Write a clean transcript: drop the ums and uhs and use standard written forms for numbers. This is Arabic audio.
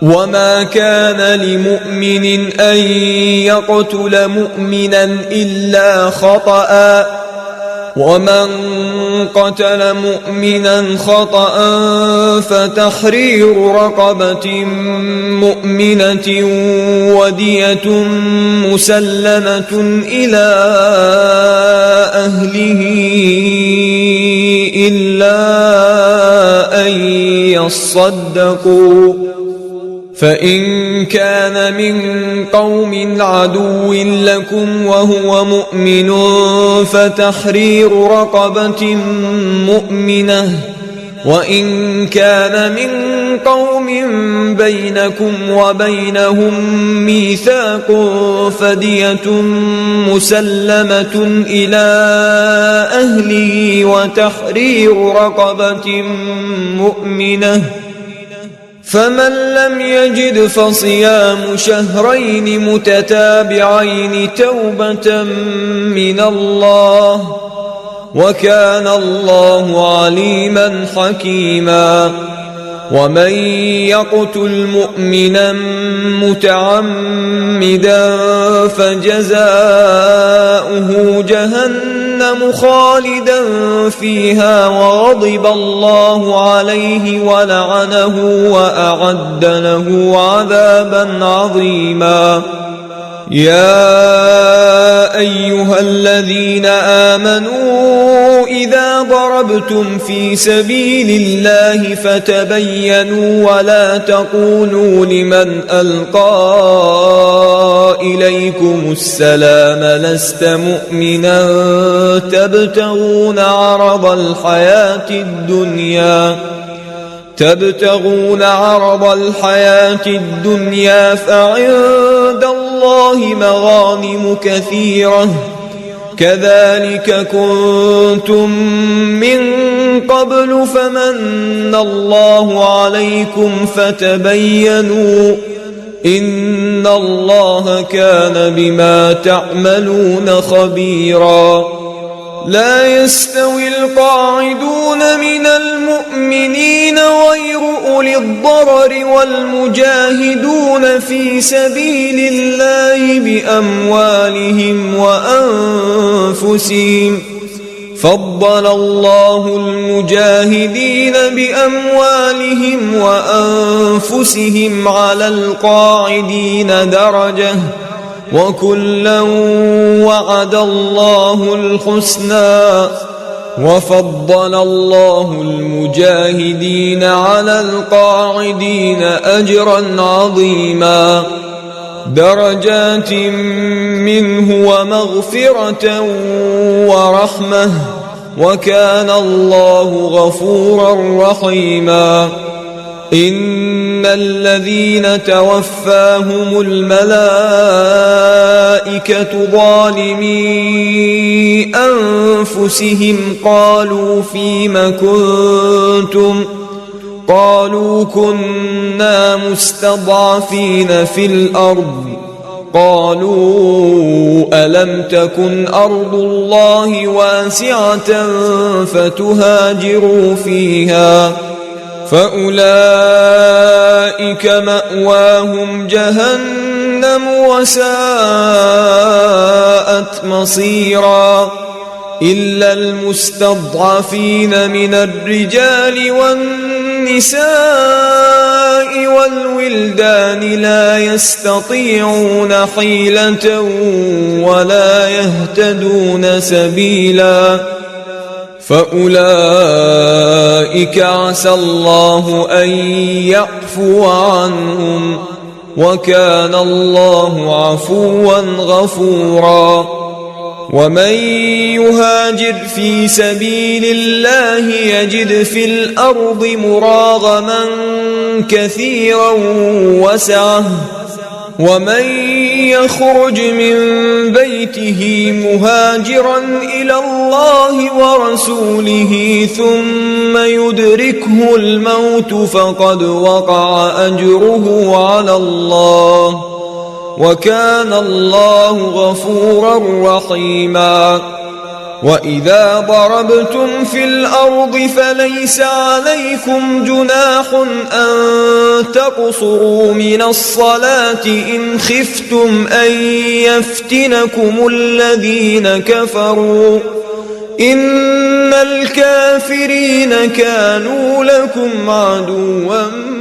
وما كان لمؤمن أن يقتل مؤمنا إلا خطأ ومن قتل مؤمنا خطأ فتحرير رقبة مؤمنة ودية مسلمة إلى أهله إلا أن يصدقوا فإن كان من قوم عدو لكم وهو مؤمن فتحرير رقبة مؤمنة وإن كان من قوم بينكم وبينهم ميثاق فدية مسلمة إلى أهله وتحرير رقبة مؤمنة فمن لم يجد فصيام شهرين متتابعين توبة من الله وكان الله عليما حكيما ومن يقتل مؤمنا متعمدا فجزاؤه جهنم خالدا فيها وغضب الله عليه ولعنه وأعد له عذابا عظيما يا أيها الذين آمنوا إذا ضربتم في سبيل الله فتبينوا ولا تقولوا لمن ألقى إليكم السلام لست مؤمنا تبتغون عرض الحياة الدنيا فعند الله مغانم كثيرة كذلك كنتم من قبل فمن الله عليكم فتبينوا إن الله كان بما تعملون خبيرا لا يستوي القاعدون من المؤمنين غير أولي الضرر والمجاهدون في سبيل الله بأموالهم وأنفسهم فضل الله المجاهدين بأموالهم وأنفسهم على القاعدين درجة وكلا وعد الله الحسنى وفضل الله المجاهدين على القاعدين أجرا عظيما درجات منه ومغفرة ورحمة وكان الله غفورا رحيما إن الذين توفاهم الملائكة ظالمي أنفسهم قالوا فيم كنتم قالوا كنا مستضعفين في الأرض قالوا ألم تكن أرض الله واسعة فتهاجروا فيها فأولئك مأواهم جهنم وساءت مصيرا إلا المستضعفين من الرجال والنساء والولدان لا يستطيعون حيلة ولا يهتدون سبيلا فأولئك عسى الله أن يعفو عنهم وكان الله عفوا غفورا ومن يهاجر في سبيل الله يجد في الأرض مراغما كثيرا وسعة ومن يخرج من بيته مهاجرا إلى الله ورسوله ثم يدركه الموت فقد وقع أجره على الله وكان الله غفورا رحيما وإذا ضربتم في الأرض فليس عليكم جناح أن تقصروا من الصلاة إن خفتم أن يفتنكم الذين كفروا إن الكافرين كانوا لكم عدوا